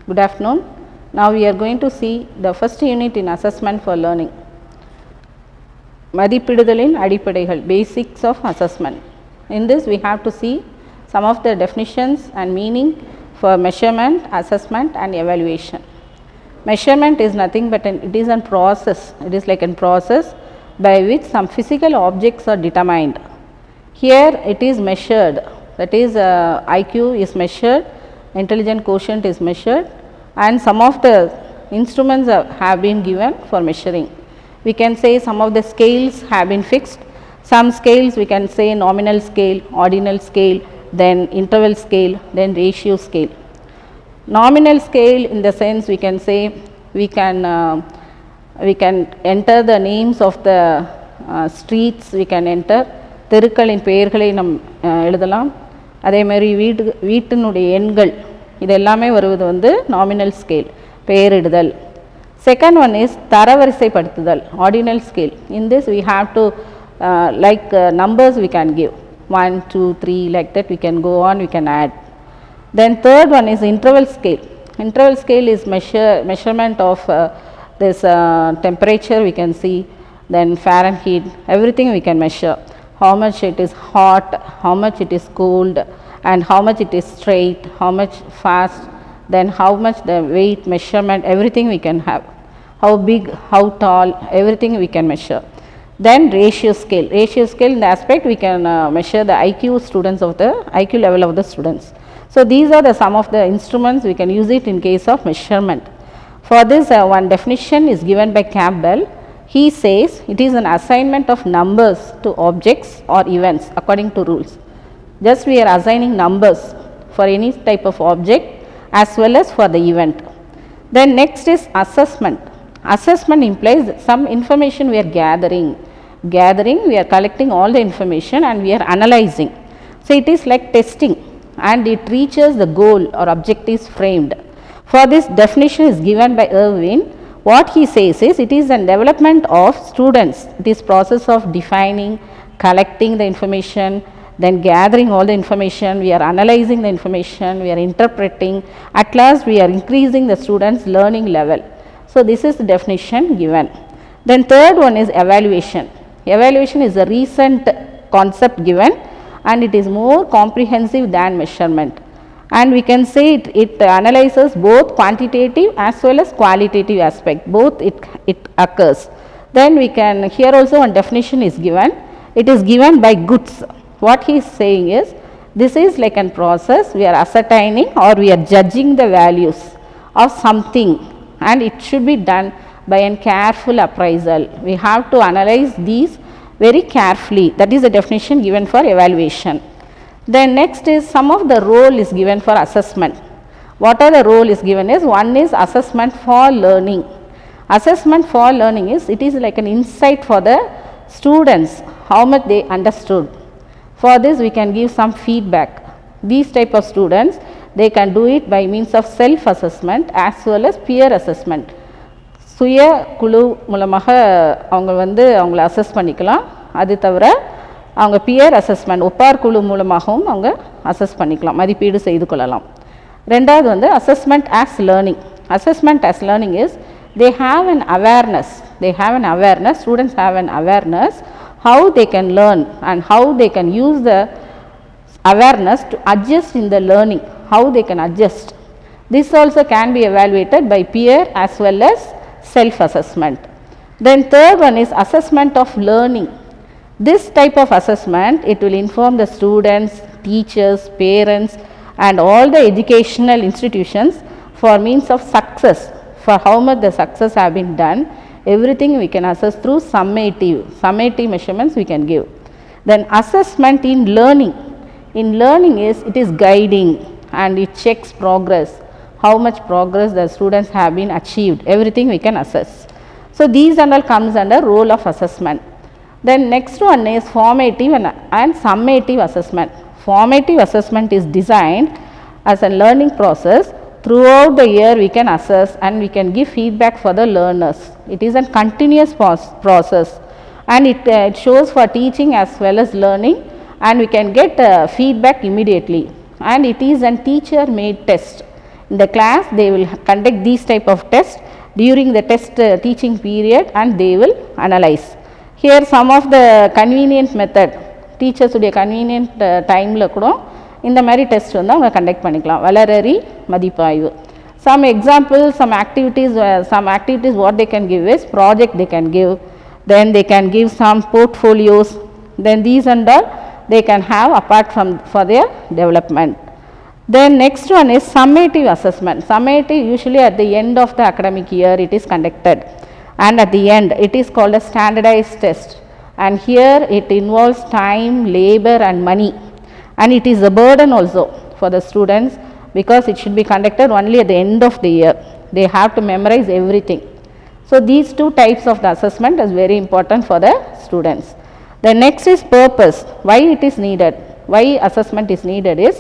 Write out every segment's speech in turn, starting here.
Good afternoon. Now we are going to see the first unit in assessment for learning. மதிப்பிடுதலின் அடிப்படைகள், basics of assessment. In this we have to see some of the definitions and meaning for measurement, assessment and evaluation. Measurement is nothing but it is a process. It is like a process by which some physical objects are determined. Here it is measured, that is IQ is measured, intelligent quotient is measured, and some of the instruments have been given for measuring. We can say some of the scales have been fixed. Some scales we can say nominal scale, ordinal scale, then interval scale, then ratio scale. Nominal scale in the sense we can say we can enter the names of the streets, we can enter தெருக்களின் பெயர்களை நம் எழுதலாம். அதே மாதிரி வீட்டினுடைய எண்கள் இது எல்லாமே வருவது வந்து நாமினல் ஸ்கேல், பெயரிடுதல். Second one is தரவரிசைப்படுத்துதல், ordinal scale. In this we have to numbers we can give 1, 2, 3 like that, we can go on, we can add. Then third one is interval scale. Interval scale is measurement of this temperature we can see, then Fahrenheit, everything we can measure. How much it is hot, how much it is cold, and how much it is straight, how much fast, then how much the weight measurement, everything we can have. How big, how tall, everything we can measure. Then ratio scale. Ratio scale in the aspect we can measure the IQ level of the students. So these are the some of the instruments we can use it in case of measurement. For this one definition is given by Campbell. He says it is an assignment of numbers to objects or events according to rules. Just we are assigning numbers for any type of object as well as for the event. Then next is assessment. Assessment implies some information we are gathering, we are collecting all the information and we are analyzing. So it is like testing and it reaches the goal or objectives framed. For this definition is given by Irwin. What he says is it is a development of students. It is process of defining, collecting the information, then gathering all the information, we are analyzing the information, we are interpreting, at last we are increasing the students learning level. So this is the definition given. Then third one is evaluation. Evaluation is a recent concept given and it is more comprehensive than measurement. And we can say it analyzes both quantitative as well as qualitative aspect, both it occurs. Then we can, here also one definition is given, it is given by goods. What he is saying is this is like a process, we are ascertaining or we are judging the values of something and it should be done by a careful appraisal. We have to analyze these very carefully. That is the definition given for evaluation. Then next is some of the role is given for assessment. What are the role is given is one is assessment for learning. Assessment for learning is it is like an insight for the students, how much they understood. For this we can give some feedback. These type of students they can do it by means of self assessment as well as peer assessment. சுய குழு மூலமாக அவங்க வந்து அவங்கள assess பண்ணிக்கலாம். அது தவிர அவங்க பியர் அசஸ்மெண்ட் ஒப்பார் குழு மூலமாகவும் அவங்க அசஸ் பண்ணிக்கலாம், மதிப்பீடு செய்து கொள்ளலாம். ரெண்டாவது வந்து assessment as learning. Assessment as learning is they have an awareness, students have an awareness how they can learn and how they can use the awareness to adjust in the learning, how they can adjust. This also can be evaluated by peer as well as self assessment. Then third one is assessment of learning. This type of assessment it will inform the students, teachers, parents and all the educational institutions for means of success, for how much the success have been done, everything we can assess through summative measurements we can give. Then assessment in learning is it is guiding and it checks progress, how much progress the students have been achieved, everything we can assess. So these and all comes under role of assessment. Then next one is formative and summative assessment. Formative assessment is designed as a learning process. Throughout the year we can assess and we can give feedback for the learners. It is a continuous process and it shows for teaching as well as learning and we can get feedback immediately and it is a teacher made test. In the class they will conduct these type of tests during the test teaching period and they will analyze. Here some of the convenient method, teachers உடைய convenient timeல கூட இந்த மாதிரி test வந்து அவங்க conduct பண்ணிக்கலாம். வளரறி மதிப்பாய்வு. Some examples, some activities what they can give is project they can give, then they can give some portfolios, then these and all they can have apart from for their development. Then next one is summative assessment. Summative usually at the end of the academic year it is conducted, and at the end it is called a standardized test, and here it involves time, labor and money, and it is a burden also for the students because it should be conducted only at the end of the year. They have to memorize everything. So these two types of the assessment is very important for the students. The next is purpose. Why it is needed? Why assessment is needed is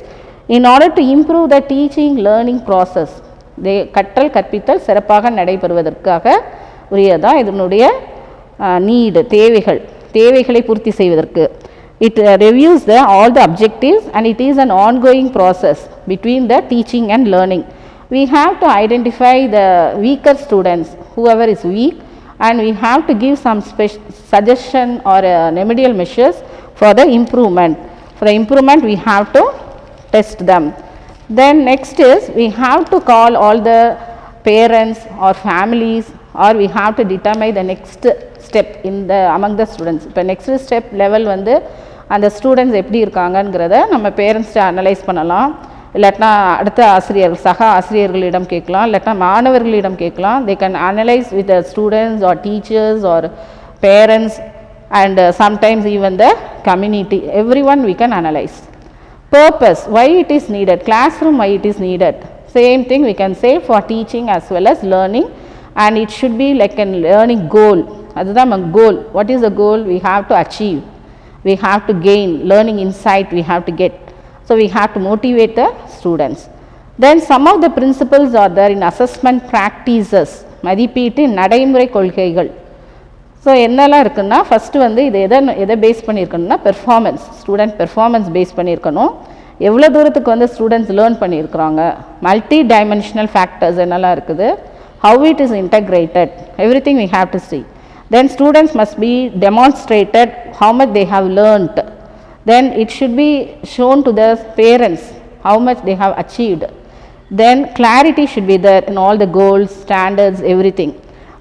in order to improve the teaching learning process. they கற்றல் கற்பித்தல் சிறப்பாக நடைபெறுவதற்காக உரியதான் இதனுடைய need, தேவைகளை பூர்த்தி செய்வதற்கு. It reviews all the objectives and it is an ongoing process between the teaching and learning. We have to identify the weaker students, whoever is weak, and we have to give some suggestion or remedial measures for the improvement. For the improvement we have to test them. Then next is we have to call all the parents or families, or we have to determine the next step in the among the students. இப்போ next step level வந்து அந்த students எப்படி இருக்காங்கங்கிறத நம்ம பேரண்ட்ஸ்ட்டை analyse பண்ணலாம், இல்லாட்டினா அடுத்த சக ஆசிரியர்களிடம் கேட்கலாம், இல்லாட்டினா மாணவர்களிடம் கேட்கலாம். they can analyze with the students or teachers or parents and sometimes even the community, everyone we can analyze. Purpose, why it is needed, classroom why it is needed, same thing we can say for teaching as well as learning, and it should be like a learning goal. அதுதான் goal. What is the goal we have to achieve? We have to gain learning insight, we have to get. So we have to motivate the students. Then some of the principles are there in assessment practices. மதிப்பீட்டின் நடைமுறை கொள்கைகள். So என்னெல்லாம் இருக்குன்னா first வந்து இது எதை base பண்ணியிருக்கணும்னா performance, student performance base பண்ணியிருக்கணும். எவ்வளோ தூரத்துக்கு வந்து ஸ்டூடெண்ட்ஸ் லேர்ன் பண்ணியிருக்கிறாங்க, மல்டி டைமென்ஷனல் ஃபேக்டர்ஸ் என்னெல்லாம் இருக்குது, how it is integrated, everything we have to see. Then students must be demonstrated how much they have learnt. Then it should be shown to the parents how much they have achieved. Then clarity should be there in all the goals, standards, everything.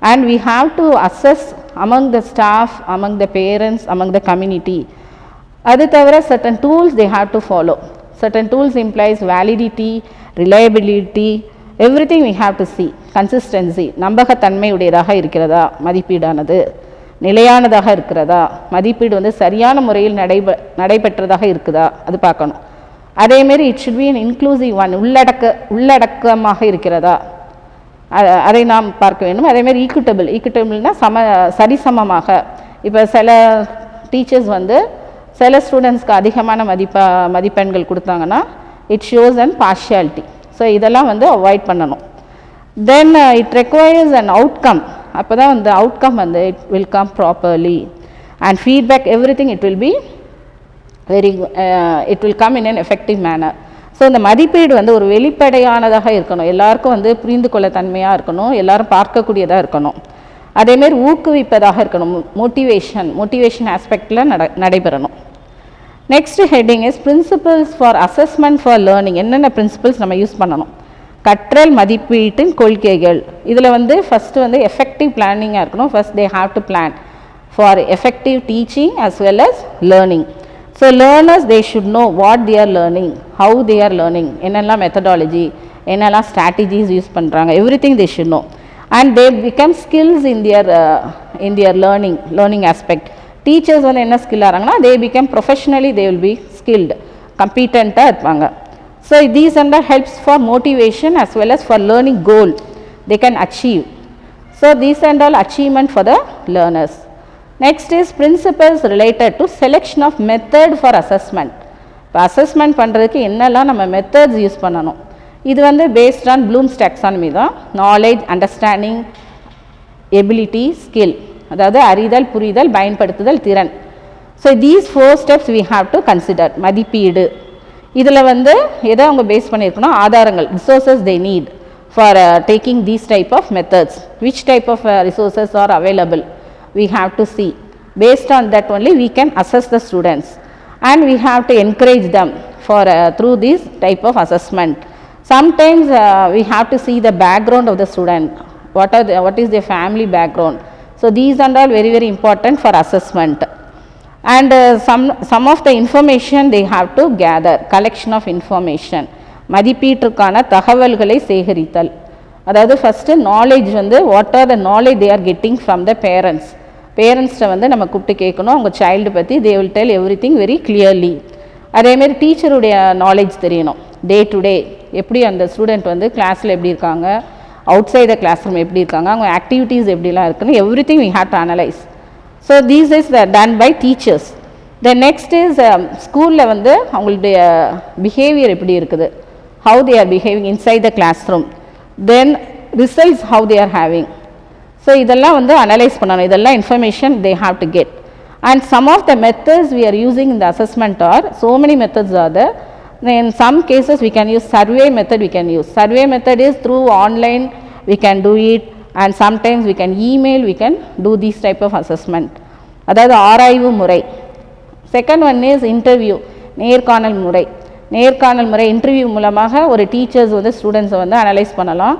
And we have to assess among the staff, among the parents, among the community. அது தவிர certain tools they have to follow. Certain tools implies validity, reliability, everything we have to see. Consistency, நம்பகத்தன்மை உடையதாக இருக்கிறதா மதிப்பீடானது, நிலையானதாக இருக்கிறதா, மதிப்பீடு வந்து சரியான முறையில் நடைபெற்றதாக இருக்குதா அது பார்க்கணும். அதேமாரி it should B an inclusive one, உள்ளடக்கமாக இருக்கிறதா அதை நாம் பார்க்க வேண்டும். அதேமாதிரி ஈக்குட்டபிள்னா சரிசமமாக. இப்போ சில டீச்சர்ஸ் வந்து சில ஸ்டூடெண்ட்ஸ்க்கு அதிகமான மதிப்பெண்கள் கொடுத்தாங்கன்னா it shows and partiality. So இதெல்லாம் வந்து அவாய்ட் பண்ணணும். Then it requires an outcome. அப்போ தான் அந்த அவுட்கம் வந்து it will come properly and feedback everything it will be it will come in an effective manner. So இந்த மதிப்பீடு வந்து ஒரு வெளிப்படையானதாக இருக்கணும், எல்லாருக்கும் வந்து புரிந்து கொள்ள தன்மையாக இருக்கணும், எல்லாரும் பார்க்கக்கூடியதாக இருக்கணும், அதேமாரி ஊக்குவிப்பதாக இருக்கணும், மோட்டிவேஷன் ஆஸ்பெக்டில் நடைபெறணும். Next heading is principles for assessment for learning. என்னென்ன பிரின்சிபல்ஸ் நம்ம யூஸ் பண்ணணும்? கற்றல் மதிப்பீட்டின் கொள்கைகள். இதில் வந்து ஃபஸ்ட்டு வந்து எஃபெக்டிவ் பிளானிங்காக இருக்கணும். First they have to plan for effective teaching as well as learning. So learners they should know what they are learning, how they are learning, என்னெல்லாம் மெத்தடாலஜி, என்னெல்லாம் ஸ்ட்ராட்டஜிஸ் யூஸ் பண்ணுறாங்க, everything they should know, and they become skills in their learning aspect. Teachers வந்து என்ன skill ஆகிறாங்கன்னா they become professionally they will be skilled, கம்பீட்டண்ட்டாக இருப்பாங்க. So these and that helps for motivation as well as for learning goal they can achieve. So these and all achievement for the learners. Next is principles related to selection of method for assessment. இப்போ assessment பண்ணுறதுக்கு என்னெல்லாம் நம்ம methods use பண்ணணும், இது வந்து based on blooms taxonomy தான். Knowledge, understanding, ability, skill, அதாவது அறிதல், புரிதல், பயன்படுத்துதல், திறன். So these 4 steps we have to consider. மதிப்பீடு இதில் வந்து எதை அவங்க பேஸ் பண்ணியிருக்கணும், ஆதாரங்கள், resources they need for taking these type of methods, which type of resources are available, we have to see. Based on that only we can assess the students, and we have to encourage them for through this type of assessment. Sometimes we have to see the background of the student, what is their family background. So these are all very very important for assessment. And some of the information they have to gather, collection of information, மதிப்பீட்டுக்கான தகவல்களை சேகரித்தல். அதாவது first knowledge வந்து what are the knowledge they are getting from the parents. பேரண்ட்ஸ்ட்டை வந்து நம்ம கூப்பிட்டு கேட்கணும் அவங்க சைல்டு பற்றி, they will tell everything very clearly. அதேமாரி டீச்சருடைய நாலேஜ் தெரியணும், டே டு டே எப்படி அந்த ஸ்டூடெண்ட் வந்து கிளாஸில் எப்படி இருக்காங்க, outside the classroom எப்படி இருக்காங்க, அவங்க ஆக்டிவிட்டீஸ் எப்படிலாம் இருக்குன்னு everything we have to analyse. So these is done by teachers. Then next is ஸ்கூலில் வந்து அவங்களுடைய பிஹேவியர் எப்படி இருக்குது, how they are behaving inside the classroom, then results how they are having. So இதெல்லாம் வந்து analyse பண்ணணும், இதெல்லாம் information they have to get. And some of the methods we are using in the assessment are, so many methods are there. In some cases we can use survey method, we can use survey method is through online we can do it, and sometimes we can email, we can do this type of assessment. அதாவது ஆராய்வு முறை. Second one is interview, நேர்காணல் முறை. நேர்காணல் முறை interview மூலமாக ஒரு teachers வந்து ஸ்டூடெண்ட்ஸை வந்து அனலைஸ் பண்ணலாம்,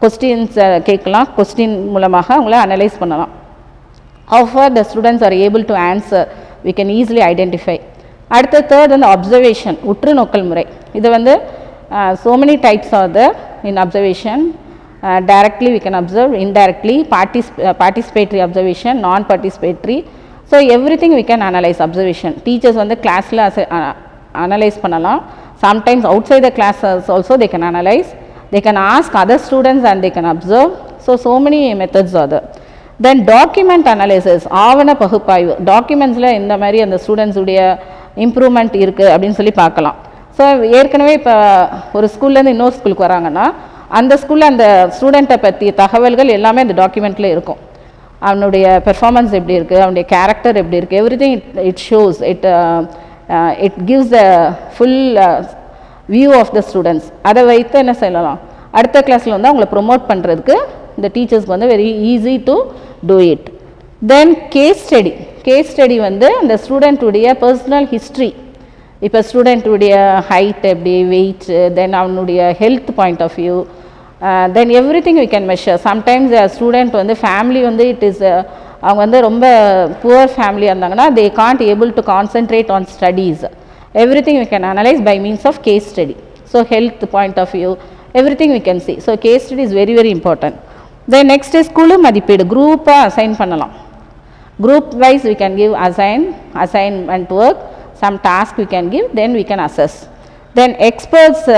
கொஸ்டின்ஸ் கேட்கலாம், கொஸ்டின் மூலமாக அவங்கள அனலைஸ் பண்ணலாம். how far the students are able to answer, we can easily identify. அடுத்த தேர்ட் வந்து அப்சர்வேஷன், உற்று நோக்கல் முறை. இது வந்து so many types are there in observation. Directly we can observe, indirectly, participatory observation, non-participatory. So everything we can analyze observation. Teachers வந்து கிளாஸில் analyse பண்ணலாம். Sometimes outside the classes also they can analyse, they can ask other students and they can observe. So many methods are there. Then document analysis, ஆவண பகுப்பாய்வு. டாக்குமெண்ட்ஸில் இந்த மாதிரி அந்த ஸ்டூடெண்ட்ஸுடைய improvement இருக்குது அப்படின்னு சொல்லி பார்க்கலாம். ஸோ ஏற்கனவே இப்போ ஒரு ஸ்கூல்லேருந்து இன்னொரு ஸ்கூலுக்கு வராங்கன்னா அந்த ஸ்கூலில் அந்த ஸ்டூடெண்ட்டை பற்றிய தகவல்கள் எல்லாமே அந்த டாக்குமெண்ட்டில் இருக்கும். அவனுடைய பெர்ஃபார்மன்ஸ் எப்படி இருக்குது, அவனுடைய கேரக்டர் எப்படி இருக்குது, every thing it shows, it gives the full view of the students. அதை வைத்து என்ன செய்யலாம், அடுத்த கிளாஸில் வந்து அவங்கள ப்ரொமோட் பண்ணுறதுக்கு இந்த டீச்சர்ஸ்க்கு வந்து very easy to do it. Then case study. Case study வந்து அந்த ஸ்டூடெண்ட்டுடைய பர்சனல் ஹிஸ்ட்ரி, இப்போ ஸ்டூடெண்ட்டுடைய ஹைட் எப்படி, வெயிட், தென் அவனுடைய health point of view, then everything we can measure. Sometimes student வந்து ஃபேமிலி வந்து இட் இஸ் அவங்க வந்து ரொம்ப புவர் ஃபேமிலியாக இருந்தாங்கன்னா they can't able to concentrate on studies. Everything we can analyse by means of case study. So health point of view, everything we can see. So case study is very very important. Then next is குழு மதிப்பீடு. குரூப்பாக assign பண்ணலாம். Group wise we can give assignment work, some task we can give, then we can assess. Then experts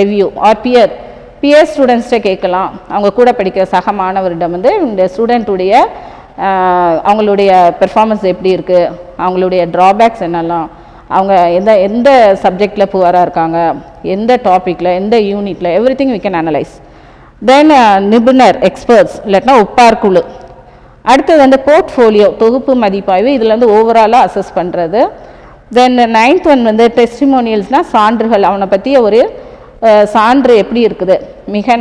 review or peer ஸ்டூடெண்ட்ஸ்கிட்ட கேட்கலாம். அவங்க கூட படிக்கிற சக மாணவரிடம் வந்து இந்த ஸ்டூடெண்ட்டுடைய அவங்களுடைய பெர்ஃபார்மன்ஸ் எப்படி இருக்குது, அவங்களுடைய ட்ராபேக்ஸ் என்னெல்லாம், அவங்க எந்த சப்ஜெக்டில் புவராக இருக்காங்க, எந்த டாப்பிக்கில், எந்த யூனிட்டில், everything we can analyse. Then நிபுணர் எக்ஸ்பர்ட்ஸ் இல்லாட்டினா ஒப்பார் குழு. அடுத்தது வந்து போர்ட்ஃபோலியோ, தொகுப்பு மதிப்பாய்வு. இதில் வந்து ஓவராலாக அசஸ் பண்ணுறது. தென் நைன்த் ஒன் வந்து டெஸ்டிமோனியல்ஸ்னால் சான்றுகள். அவனை பற்றிய ஒரு சான்று எப்படி இருக்குது, மிக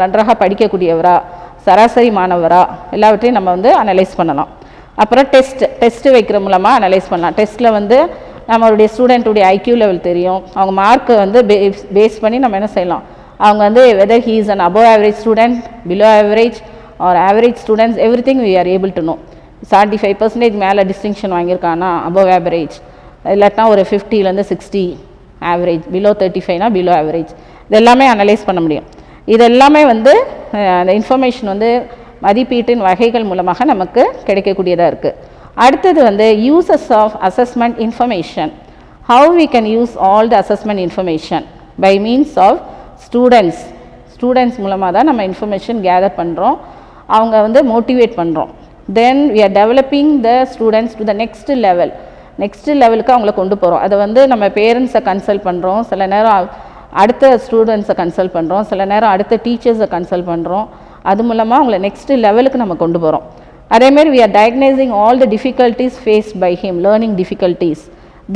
நன்றாக படிக்கக்கூடியவரா, சராசரி மாணவரா, எல்லாவற்றையும் நம்ம வந்து அனலைஸ் பண்ணலாம். அப்புறம் டெஸ்ட்டு வைக்கிற மூலமாக அனலைஸ் பண்ணலாம். டெஸ்ட்டில் வந்து நம்மளுடைய ஸ்டூடெண்ட்டுடைய ஐக்யூ லெவல் தெரியும். அவங்க மார்க்கை வந்து பேஸ் பண்ணி நம்ம என்ன செய்யலாம், அவங்க வந்து whether he is an above average student, below average or average students, everything we are able to know. 75% மேலே டிஸ்டிங்ஷன் வாங்கியிருக்கானா அபவ் ஆவரேஜ், இல்லாட்டினா ஒரு 50லேருந்து 60 ஆவரேஜ், பிலோ 35னா பிலோ ஆவரேஜ். இது எல்லாமே அனலைஸ் பண்ண முடியும். இது எல்லாமே வந்து அந்த இன்ஃபர்மேஷன் வந்து மதிப்பீட்டின் வகைகள் மூலமாக நமக்கு கிடைக்கக்கூடியதாக இருக்குது. அடுத்தது வந்து uses of assessment information. How we can use all the assessment information by means of students மூலமாக தான் நம்ம இன்ஃபர்மேஷன் கேதர் பண்ணுறோம், அவங்க வந்து மோட்டிவேட் பண்ணுறோம். Then we are developing the students to the next லெவலுக்கு அவங்கள கொண்டு போகிறோம். அதை வந்து நம்ம பேரண்ட்ஸை கன்சல்ட் பண்ணுறோம், சில நேரம் அடுத்த ஸ்டூடெண்ட்ஸை கன்சல்ட் பண்ணுறோம், சில நேரம் அடுத்த டீச்சர்ஸை கன்சல்ட் பண்ணுறோம். அது மூலமாக அவங்கள நெக்ஸ்ட் லெவலுக்கு நம்ம கொண்டு போகிறோம். அதேமாரி we are diagnosing all the difficulties faced by him, learning difficulties.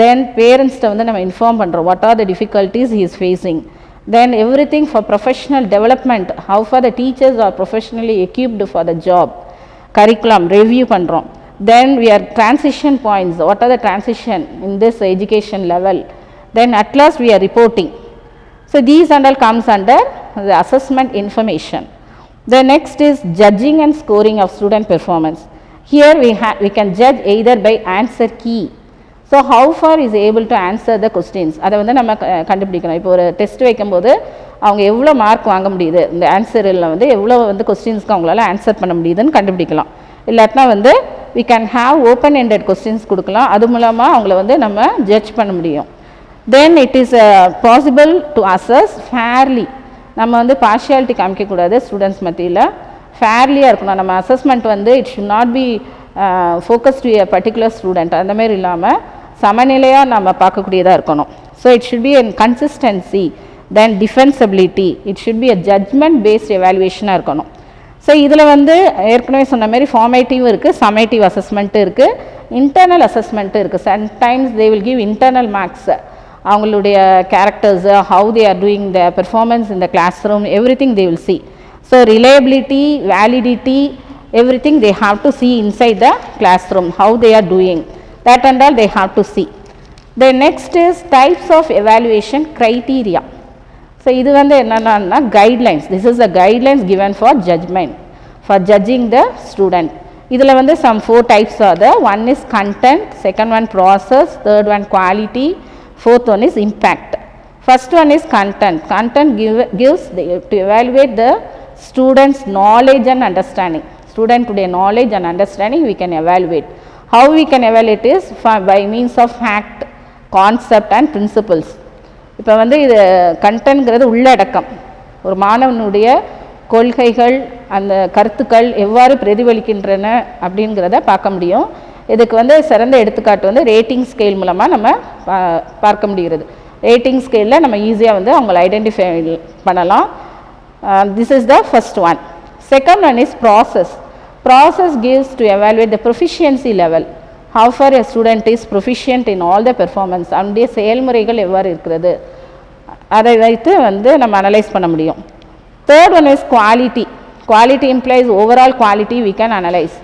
Then parents வந்து நம்ம இன்ஃபார்ம் பண்ணுறோம் what are the difficulties he is facing. Then everything for professional development, how far the teachers are professionally equipped for the job. Curriculum review பண்ணுறோம். Then we are transition points, what are the transition in this education level. Then at last we are reporting. So these and all comes under the assessment information. The next is judging and scoring of student performance. Here we can judge either by answer key. So how far is able to answer the questions, அதை வந்து நம்ம கண்டுபிடிக்கணும். இப்போ ஒரு test வைக்கும்போது அவங்க எவ்வளோ mark வாங்க முடியுது, இந்த ஆன்சரில் வந்து எவ்வளோ வந்து கொஸ்டின்ஸ்க்கு அவங்களால ஆன்சர் பண்ண முடியுதுன்னு கண்டுபிடிக்கலாம். இல்லாட்டினா வந்து we can have open ended questions கொடுக்கலாம், அது மூலமாக அவங்கள வந்து நம்ம ஜட்ஜ் பண்ண முடியும். Then it is possible to assess fairly. நம்ம வந்து பார்ஷியாலிட்டி காமிக்கக்கூடாது ஸ்டூடெண்ட்ஸ் மத்தியில், ஃபேர்லியாக இருக்கணும். நம்ம அசஸ்மெண்ட் வந்து it should not be focus to a particular student, அந்த மாதிரி இல்லாமல் சமநிலையாக நம்ம பார்க்கக்கூடியதாக இருக்கணும். So it should be an consistency, then defensibility, it should be a judgment based எவாலுவேஷனாக இருக்கணும். ஸோ இதில் வந்து ஏற்கனவே சொன்ன மாதிரி ஃபார்மேட்டிவ் இருக்குது, சம்மேட்டிவ் அசஸ்மெண்ட்டு இருக்குது, இன்டர்னல் அசஸ்மெண்ட்டு இருக்குது. Sometimes they will give internal marks, அவங்களுடைய characters, how they are doing the performance in the classroom, every thing they will see. So reliability, validity, everything they have to see inside the classroom, how they are doing, that and all they have to see. The next is types of evaluation criteria. So idu vandu enna guidelines, this is the guidelines given for judgment, for judging the student. Idhula vandu some 4 types are there. One is content, second one process, third one quality, fourth one is impact. First one is content. Content gives to evaluate the students knowledge and understanding. Student today knowledge and understanding we can evaluate. How we can evaluate is by means of fact, concept and principles. இப்போ வந்து இது கண்டென்ட்ங்கிறது உள்ளடக்கம், ஒரு மாணவனுடைய கொள்கைகள் அந்த கருத்துக்கள் எவ்வாறு பிரதிபலிக்கின்றன அப்படிங்கிறத பார்க்க முடியும். இதுக்கு வந்து சிறந்த எடுத்துக்காட்டு வந்து ரேட்டிங் ஸ்கேல் மூலமாக நம்ம பார்க்க முடிகிறது. ரேட்டிங் ஸ்கேலில் நம்ம ஈஸியாக வந்து அவங்களை ஐடென்டிஃபை பண்ணலாம். This is the first one. Second one is process. Process gives to evaluate the proficiency level, how far a student is proficient in all the performance, அவனுடைய செயல்முறைகள் எவ்வாறு இருக்கிறது அதை வைத்து வந்து நம்ம அனலைஸ் பண்ண முடியும். Third one is quality. Quality implies overall quality we can analyze.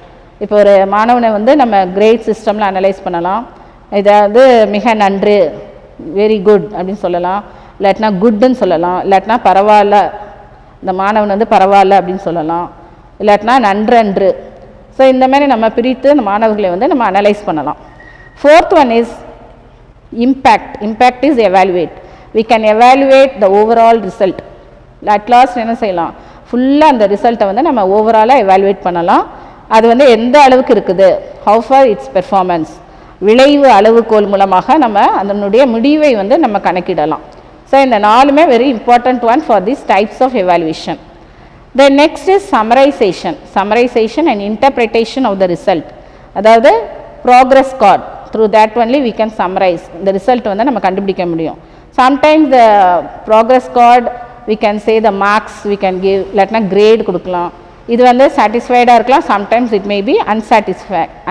இப்போ ஒரு மாணவனை வந்து நம்ம கிரேட் சிஸ்டமில் அனலைஸ் பண்ணலாம். இதாவது மிக நன்று, வெரி குட் அப்படின்னு சொல்லலாம், இல்லாட்டினா குட்னு சொல்லலாம், இல்லாட்டினா பரவாயில்ல, இந்த மாணவன் வந்து பரவாயில்ல அப்படின்னு சொல்லலாம், இல்லாட்டினா நன்றன்று. ஸோ இந்த மாதிரி நம்ம பிரித்து இந்த மாணவர்களை வந்து நம்ம அனலைஸ் பண்ணலாம். Fourth one is impact. Impact is evaluate. We can evaluate the overall result. At last என்ன செய்யலாம், ஃபுல்லாக அந்த ரிசல்ட்டை வந்து நம்ம ஓவராலாக எவாலுவேட் பண்ணலாம். அது வந்து எந்த அளவுக்கு இருக்குது, ஹவு ஃபார் இட்ஸ் பெர்ஃபார்மன்ஸ், விளைவு அளவுகோல் மூலமாக நம்ம அதனுடைய முடிவை வந்து நம்ம கணக்கிடலாம். ஸோ இந்த நாலுமே very important one for this types of evaluation. The next is summarization. Summarization and interpretation of the result. அதாவது progress card, through that only we can summarize the result வந்து நம்ம கண்டுபிடிக்க முடியும். Sometimes the progress card we can say the marks we can give, இல்லாட்டினா grade கொடுக்கலாம். இது வந்து satisfied-ஆ இருக்கலாம், sometimes it may be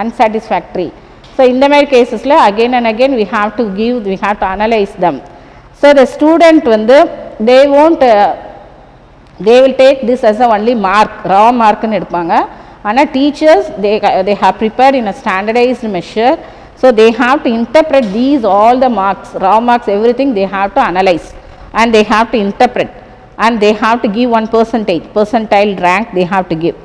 unsatisfactory. So இந்த மாதிரி கேசஸில் again and again we have to analyze them. So the student வந்து they will take this as a only mark, raw mark னு எடுப்பாங்க. ஆனால் teachers they have prepared in a standardized measure, so they have to interpret these all the marks, raw marks, everything they have to analyze and they have to interpret and they have to give one percentile rank they have to give,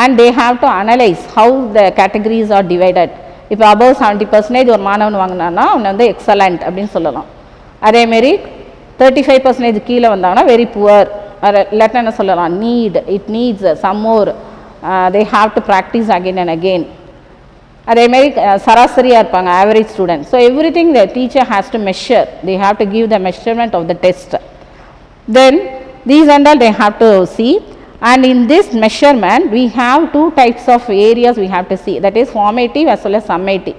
and they have to analyze how the categories are divided. இப்போ above 70% ஒரு மாணவன் வாங்கினான்னா அவனை வந்து excellent அப்படின்னு சொல்லலாம். அதேமாரி 35% கீழே வந்தாங்கன்னா வெரி புவர், இல்லாட்டினா என்ன சொல்லலாம், it needs some more, they have to practise again and again. அதேமாரி சராசரியாக இருப்பாங்க, average student. So everything the teacher has to measure, they have to give the measurement of the test. Then these and all they have to see, and in this measurement we have 2 types of areas we have to see, that is formative as well as summative.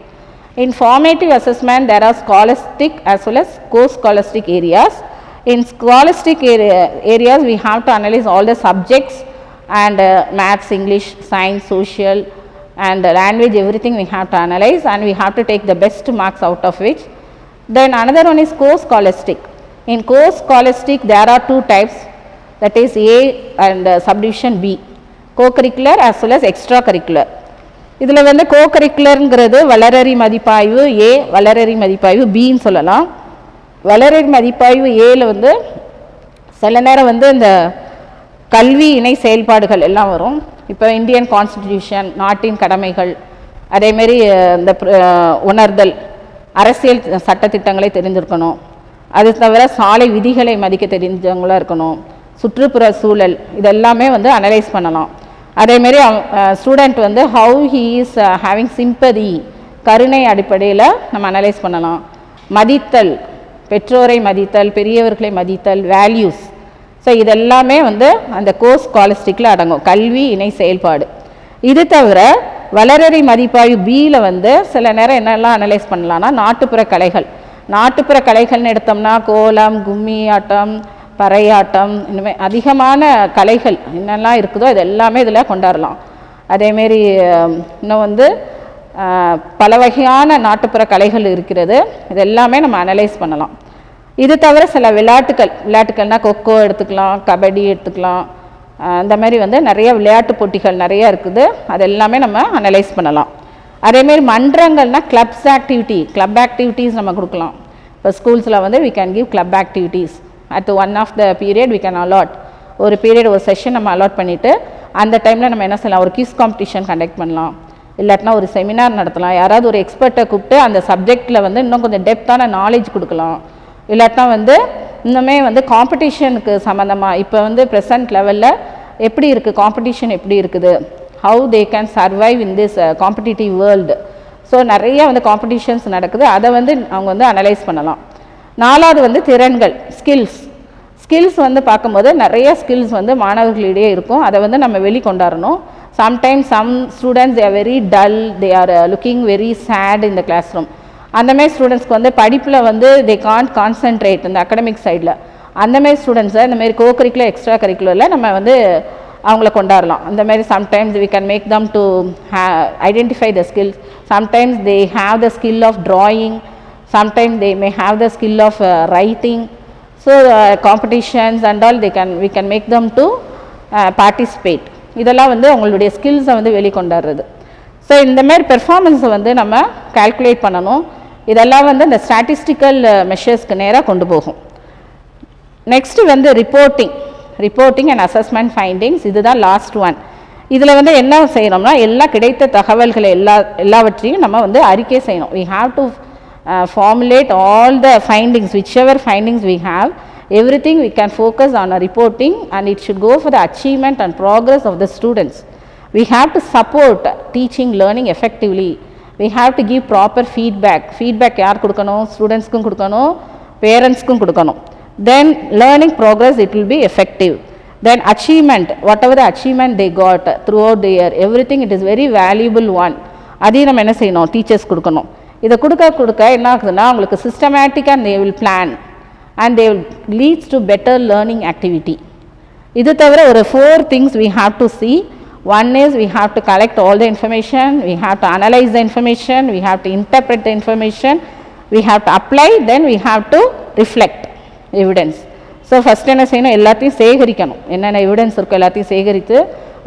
In formative assessment there are scholastic as well as co-scholastic areas. In scholastic areas we have to analyze all the subjects and maths, English, science, social and language, everything we have to analyze, and we have to take the best marks out of which. Then another one is co-scholastic. In co-scholastic there are two types, that is A and subdivision B, co-curricular as well as extracurricular. இதில் வந்து co-curricularங்கிறது வளரறி மதிப்பாய்வு A, வளரறி மதிப்பாய்வு Bன்னு சொல்லலாம். வளரறி மதிப்பாய்வு Aல வந்து சில நேரம் வந்து இந்த கல்வி இணை செயல்பாடுகள் எல்லாம் வரும். இப்போ இந்தியன் கான்ஸ்டிடியூஷன், நாட்டின் கடமைகள், அதேமாரி இந்த உணர்தல், அரசியல் சட்டத்திட்டங்களை தெரிஞ்சிருக்கணும். அது தவிர சாலை விதிகளை மதிக்க தெரிஞ்சவங்களாக இருக்கணும். சுற்றுப்புற சூழல் இதெல்லாமே வந்து அனலைஸ் பண்ணலாம். அதேமாரி ஸ்டூடெண்ட் வந்து how he is having sympathy, கருணை அடிப்படையில் நம்ம அனலைஸ் பண்ணலாம். மதித்தல், பெற்றோரை மதித்தல், பெரியவர்களை மதித்தல், வேல்யூஸ். ஸோ இதெல்லாமே வந்து அந்த co-scholasticல அடங்கும், கல்வி இணை செயல்பாடு. இது தவிர வளரறி மதிப்பாய்வு Bயில் வந்து சில நேரம் என்னெல்லாம் அனலைஸ் பண்ணலான்னா நாட்டுப்புற கலைகள். நாட்டுப்புற கலைகள்னு எடுத்தோம்னா கோலம், கும்மி ஆட்டம், பறையாட்டம், இனிமேல் அதிகமான கலைகள் என்னெல்லாம் இருக்குதோ இது எல்லாமே இதில் கொண்டாடலாம். அதேமாரி இன்னும் வந்து பல வகையான நாட்டுப்புற கலைகள் இருக்கிறது, இது எல்லாமே நம்ம அனலைஸ் பண்ணலாம். இது தவிர சில விளையாட்டுக்கள்னால் கொக்கோ எடுத்துக்கலாம், கபடி எடுத்துக்கலாம், அந்த மாதிரி வந்து நிறைய விளையாட்டு போட்டிகள் நிறைய இருக்குது, அது எல்லாமே நம்ம அனலைஸ் பண்ணலாம். அதேமாரி மன்றங்கள்னால் கிளப்ஸ் ஆக்டிவிட்டி, கிளப் ஆக்டிவிட்டீஸ் நம்ம கொடுக்கலாம். இப்போ ஸ்கூல்ஸில் வந்து we can give club activities at one of the period we can allot. ஒரு பீரியட் ஒரு செஷன் நம்ம அலாட் பண்ணிவிட்டு அந்த டைமில் நம்ம என்ன செய்யலாம், ஒரு குவிஸ் காம்படிஷன் கண்டக்ட் பண்ணலாம், இல்லாட்டினா ஒரு செமினார் நடத்தலாம். யாராவது ஒரு எக்ஸ்பர்ட்டை கூப்பிட்டு அந்த சப்ஜெக்டில் வந்து இன்னும் கொஞ்சம் டெப்த்தான நாலேஜ் கொடுக்கலாம். இல்லாட்டினா வந்து இன்னுமே வந்து காம்படிஷனுக்கு சம்மந்தமாக இப்போ வந்து ப்ரெசன்ட் லெவலில் எப்படி இருக்குது, காம்படிஷன் எப்படி இருக்குது, how they can survive in this competitive world. So நிறைய வந்து காம்படிஷன்ஸ் நடக்குது, அதை வந்து அவங்க வந்து அனலைஸ் பண்ணலாம். நாலாவது வந்து திறன்கள், ஸ்கில்ஸ் வந்து பார்க்கும்போது நிறைய ஸ்கில்ஸ் வந்து மாணவர்களிடையே இருக்கும், அதை வந்து நம்ம வெளிக்கொண்டாடணும். Sometimes some students they are very dull, they are looking very sad in the classroom. அந்தமாரி ஸ்டூடெண்ட்ஸ்க்கு வந்து படிப்பில் வந்து தே கான்ட் கான்சன்ட்ரேட் இந்த அகடமிக் சைடில். அந்தமாரி ஸ்டூடெண்ட்ஸை இந்தமாரி கோ-கரிக்குலர் எக்ஸ்ட்ரா கரிக்குலரில் நம்ம வந்து அவங்கள கொண்டாடலாம். அந்தமாரி sometimes we can make them to identify the skills. Sometimes they have the skill of drawing, sometimes they may have the skill of writing. So competitions and all we can make them to participate. இதெல்லாம் வந்து அவங்களுடைய ஸ்கில்ஸை வந்து வெளிக்கொண்டாடுறது. So இந்தமாரி பெர்ஃபார்மன்ஸை வந்து நம்ம calculate பண்ணணும். இதெல்லாம் வந்து இந்த ஸ்டாட்டிஸ்டிக்கல் மெஷர்ஸ்க்கு நேராக கொண்டு போகும். நெக்ஸ்ட்டு வந்து ரிப்போர்ட்டிங் அண்ட் அசஸ்மெண்ட் ஃபைண்டிங்ஸ், இதுதான் லாஸ்ட் ஒன். இதில் வந்து என்ன செய்யணும்னா எல்லா கிடைத்த தகவல்களை எல்லாவற்றையும் நம்ம வந்து அறிக்கை செய்யணும். we have to formulate all the findings, whichever findings we have, everything we can focus on a reporting, and it should go for the achievement and progress of the students. We have to support teaching learning effectively. We have to give proper feedback யார் கொடுக்கணும், ஸ்டூடெண்ட்ஸ்க்கும் கொடுக்கணும், பேரண்ட்ஸ்க்கும் கொடுக்கணும். Then learning progress, it will be effective. Then achievement, whatever the achievement they got throughout the year, everything, it is very valuable one. அதையும் நம்ம என்ன செய்யணும், teachers கொடுக்கணும். இதை கொடுக்க என்ன ஆகுதுன்னா அவங்களுக்கு சிஸ்டமேட்டிக்காக they will plan and they will leads to better learning activity. இது தவிர ஒரு 4 things we have to see. One is we have to collect all the information, we have to analyze the information, we have to interpret the information, we have to apply, then we have to reflect evidence. So first என்ன செய்யணும், எல்லாத்தையும் சேகரிக்கணும், என்னென்ன evidence இருக்கோ எல்லாத்தையும் சேகரித்து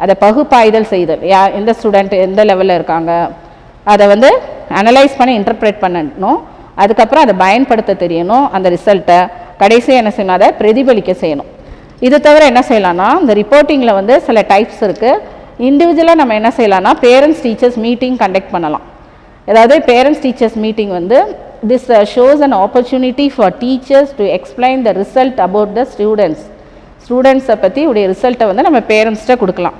அதை பகுப்பாய்தல் செய்தல். எந்த ஸ்டூடெண்ட் எந்த லெவலில் இருக்காங்க அதை வந்து அனலைஸ் பண்ணி இன்டர்பிரேட் பண்ணணும். அதுக்கப்புறம் அதை பயன்படுத்த தெரியணும் அந்த ரிசல்ட்டை. கடைசியாக என்ன செய்யணும், அதை பிரதிபலிக்க செய்யணும். இது தவிர என்ன செய்யலாம்னா இந்த ரிப்போர்ட்டிங்கில் வந்து சில டைப்ஸ் இருக்குது. இண்டிவிஜுவலாக நம்ம என்ன செய்யலாம்னா பேரண்ட்ஸ் டீச்சர்ஸ் மீட்டிங் கண்டக்ட் பண்ணலாம். அதாவது பேரண்ட்ஸ் டீச்சர்ஸ் மீட்டிங் வந்து this shows an opportunity for teachers to explain the result about the students பற்றி உடைய ரிசல்ட்டை வந்து நம்ம பேரண்ட்ஸ்கிட்ட கொடுக்கலாம்.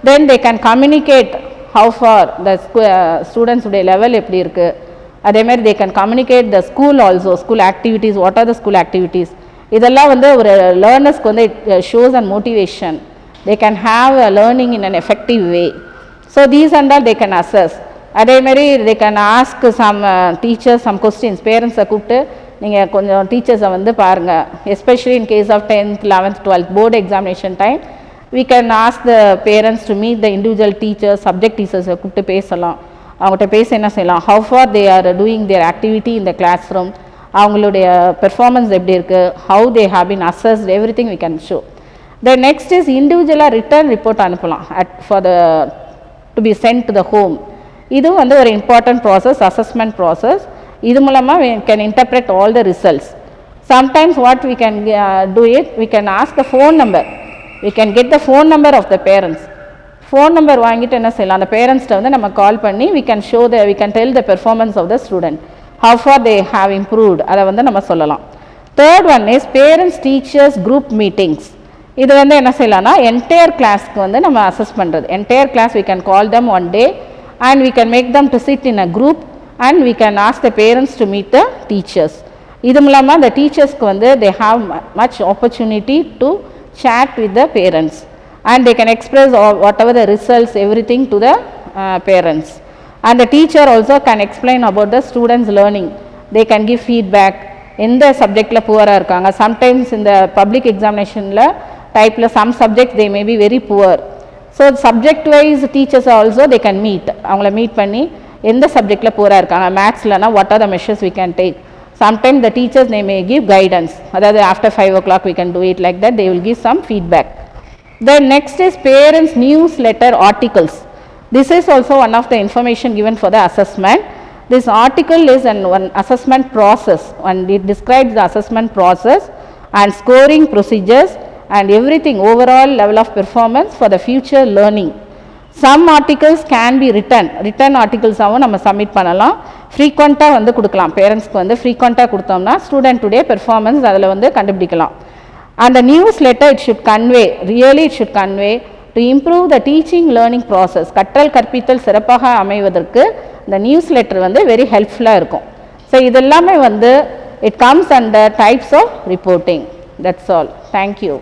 then they can communicate how far the students உடைய லெவல் எப்படி இருக்குது. அதேமாதிரி they can communicate the school also, school activities, what are the school activities. இதெல்லாம் வந்து ஒரு லேர்னர்ஸ்க்கு வந்து it shows an motivation. they can have a learning in an effective way. so these and all they can assess. அதேமாரி they can ask some teachers some questions. பேரண்ட்ஸை கூப்பிட்டு நீங்கள் கொஞ்சம் டீச்சர்ஸை வந்து பாருங்கள், especially in case of 10th 11th 12th board examination time we can ask the parents to meet the individual teachers, subject teachers கூப்பிட்டு பேசலாம். அவங்ககிட்ட பேச என்ன செய்யலாம், how far they are doing their activity in the classroom, அவங்களுடைய performance எப்படி இருக்குது, how they have been assessed, everything we can show. The next is individual return report அனுப்பலாம் for the to be sent to the home. இது வந்து ஒரு important process, assessment process. இது மூலமாக we can interpret all the results. Sometimes what we can do it, we can ask the phone number, we can get the phone number of the parents. phone number வாங்கிட்டு என்ன செய்யலாம், அந்த பேரண்ட்ஸ்ட்ட வந்து நம்ம கால் பண்ணி we can show the, we can tell the performance of the student, how far they have improved, அதை வந்து நம்ம சொல்லலாம். Third one is parents teachers group meetings. இது வந்து என்ன செய்யலாம்னா என்டையர் கிளாஸ்க்கு வந்து நம்ம அசஸ் பண்ணுறது. Entire class we can call them one day and we can make them to sit in a group and we can ask the parents to meet the teachers. இது மூலமாக the teachersக்கு வந்து they have much opportunity to chat with the parents and they can express whatever the results, everything to the parents. And the teacher also can explain about the students learning. They can give feedback. எந்த சப்ஜெக்டில் புவராக இருக்காங்க, sometimes இந்த public எக்ஸாமினேஷனில் டைப்பில் some subjects they may be very poor. So subject wise teachers also they can meet. அவங்கள meet பண்ணி எந்த சப்ஜெக்டில் புவராக இருக்காங்க, மேத்ஸ்லனா what are the measures we can take. Sometimes the teachers they may give guidance. அதாவது after 5 o'clock we can do it, like that they will give some feedback. Then next is parents newsletter articles. This is also one of the information given for the assessment. This article is one assessment process and it describes the assessment process and scoring procedures and everything, overall level of performance for the future learning. Some articles can be written articles ஆவும் நம்ம submit பண்ணலாம். ஃப்ரீக்வெண்ட்டாக வந்து கொடுக்கலாம், பேரண்ட்ஸ்க்கு வந்து ஃப்ரீக்வெண்ட்டாக கொடுத்தோம்னா ஸ்டூடெண்ட்டுடைய பெர்ஃபார்மன்ஸ் அதில் வந்து கண்டுபிடிக்கலாம். And the newsletter it should convey, really it should convey to improve the teaching learning process. கற்றல் கற்பித்தல் சிறப்பாக அமைவதற்கு இந்த நியூஸ்லெட்டர் வந்து வெரி ஹெல்ப்ஃபுல்லாக இருக்கும். ஸோ இதெல்லாமே வந்து it comes under types of reporting. That's all. Thank you.